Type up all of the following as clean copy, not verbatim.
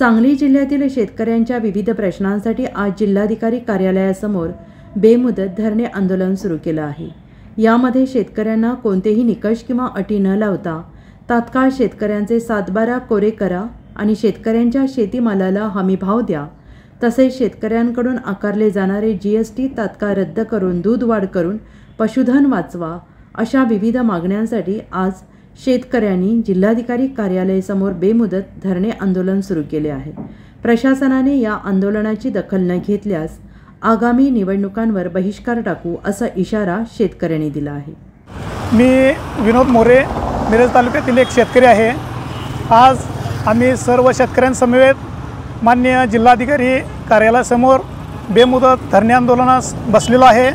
सांगली जिल्ह्यातील शेतकऱ्यांच्या विविध प्रश्नांसाठी आज जिल्हाधिकारी कार्यालयासमोर बेमुदत धरणे आंदोलन सुरू केलं आहे। यामध्ये शेतकऱ्यांना कोणतेही निकष किंवा अटी न लावता तात्काळ शेतकऱ्यांचे 7/12 कोरे करा आणि शेतकऱ्यांच्या शेतीमालाला हमीभाव द्या, तसेच शेतकऱ्यांकडून आकारले जाणारे GST तात्काळ रद्द करून दूध वाढ करून पशुधन वाचवा, अशा विविध मागण्यांसाठी आज शेतकऱ्यांनी जिल्हाधिकारी कार्यालयासमोर बेमुदत धरणे आंदोलन सुरू केले आहे। प्रशासनाने या आंदोलनाची दखल न घेतल्यास आगामी निवडणुकांवर बहिष्कार टाकू असा इशारा शेतकऱ्यांनी दिला आहे। मी विनोद मोरे मिरज तालुक्यातील एक शेतकरी आहे। आज आम्ही सर्व शेतकऱ्यांसमवेत माननीय जिल्हाधिकारी कार्यालयासमोर बेमुदत धरणे आंदोलनास बसलेलो आहे।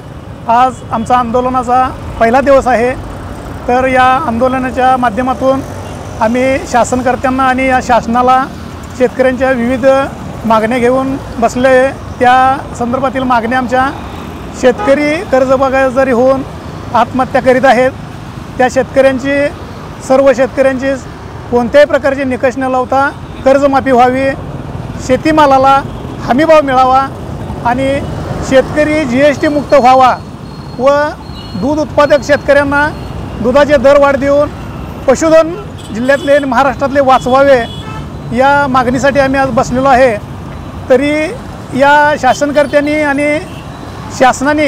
आज आमचा आंदोलनाचा पहिला दिवस आहे। तर या आंदोलनाच्या माध्यमातून आम्ही शासनकर्त्यांना आणि या शासनाला शेतकऱ्यांच्या विविध मागण्या घेऊन बसले। त्या संदर्भातील मागण्या आमच्या शेतकरी कर्जबाजारी होऊन आत्महत्या करीत आहेत। त्या सर्व शेतकऱ्यांची कोणत्याही प्रकारचे निकष न लावता कर्जमाफी व्हावी, शेतीमालाला हमीभाव मिळावा आणि शेतकरी GST मुक्त व्हावा व दूध उत्पादक शेतकऱ्यांना दुधाचे दर वाढ देऊन पशुधन जिल्ह्यातले आणि महाराष्ट्रातले वाचवावे, या मागणीसाठी आम्ही आज बसलेलो आहे। तरी या शासनकर्त्यांनी आणि शासनाने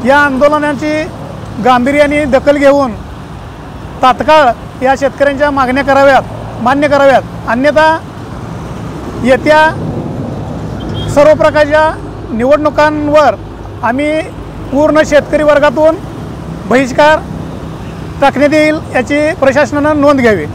या आंदोलनाची गांभीर्याने दखल घेऊन तात्काळ या शेतकऱ्यांच्या मागण्या कराव्यात, मान्य कराव्यात, अन्यथा येत्या सर्व प्रकारच्या निवडणुकांवर आम्ही पूर्ण शेतकरी वर्गातून बहिष्कार टाकण्यात येईल, याची प्रशासनाने नोंद घ्यावी।